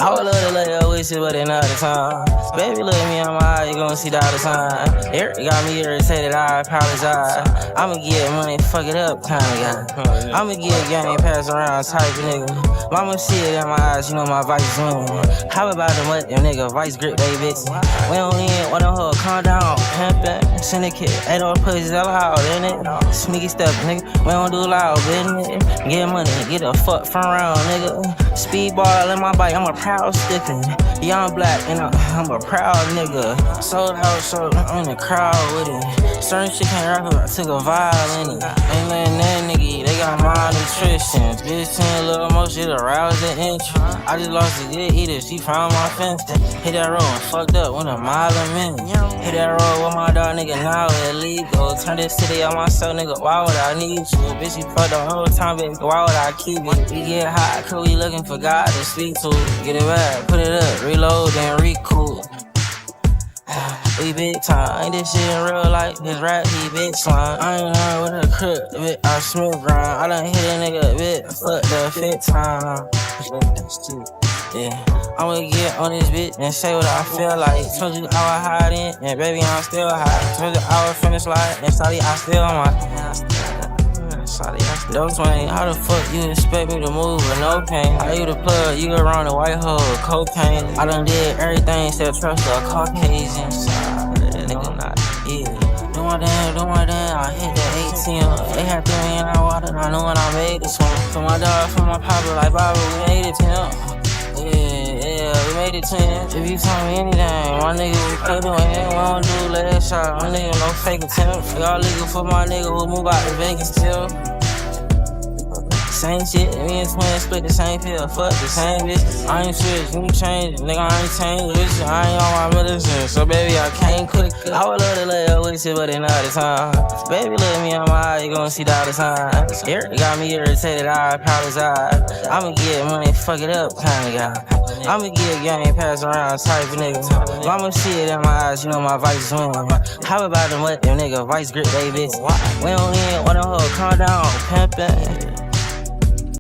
I would love to let her wish it, but another time. Baby, look at me in my eye, you gon' see the other sign. Eric got me irritated, I apologize. I'ma get money, fuck it up, kinda guy. I'ma get game, pass around type of nigga. Mama see it in my eyes, you know my vice win. How about them what them nigga vice grip, they bitch. We don't need one of her, calm down, pimpin', syndicate, 8 old pussies allowed, innit? Sneaky stuff, nigga, we don't do loud business. Get money, get the fuck from around, nigga. Speedball in my bike, I'm a proud sticker. Young black, and I'm a proud nigga. Sold out, so I'm in the crowd with it. Certain shit can't rap it, I took a vibe in it. Ain't letting that nigga, they got malnutrition. Bitch, 10 little more shit aroused the interest. I just lost a good eater, she found my fence. Hit that road and fucked up with a mile a minute. Hit that road with my dog, nigga, now illegal. Turn this city on myself, nigga, why would I need you? Bitch, you fucked the whole time, bitch, why would I keep it? We get hot, cause we looking for God to speak to. Get it back, put it up, reload, then recoup. We big time, ain't this shit in real life, this rap, he big slime. I ain't learned with a crook, bitch, I smooth grind. I done hit a nigga, bitch, fuck the fit time. Yeah, I'ma get on this bitch and say what I feel like. Told you I was hiding, and baby, I'm still high. Told you I was finna slide, and sorry, I still on my. Sorry, don't swing. How the fuck you expect me to move with no pain? How you the plug, you go around the white hole, cocaine. I done did everything except trust a Caucasian. Nigga, not, yeah. Do my damn, I hit the ATM. They had 3 million in water, I knew when I made this one. For my dog, for my papa, like Baba, we made it to him. Yeah, we made it 10. If you tell me anything, my nigga, we play the win. We don't do last shot, my nigga, no fake attempt. Y'all legal for my nigga who move out to Vegas still. Same shit, me and twins split the same pill, fuck the same bitch. I ain't switch, you change, nigga, I ain't changed, bitch. I ain't on my medicine, so baby, I can't quit. I would love to let her wish it, but another time. Baby, look at me in my eye, you gon' see the other sign. Eric got me irritated, I apologize. I'ma get money, fuck it up, kinda guy. I'ma get game, pass around type of nigga. Mama see it in my eyes, you know my vice win. How about them what them nigga vice grip, they bitch. We don't need one of her, calm down, pimpin'.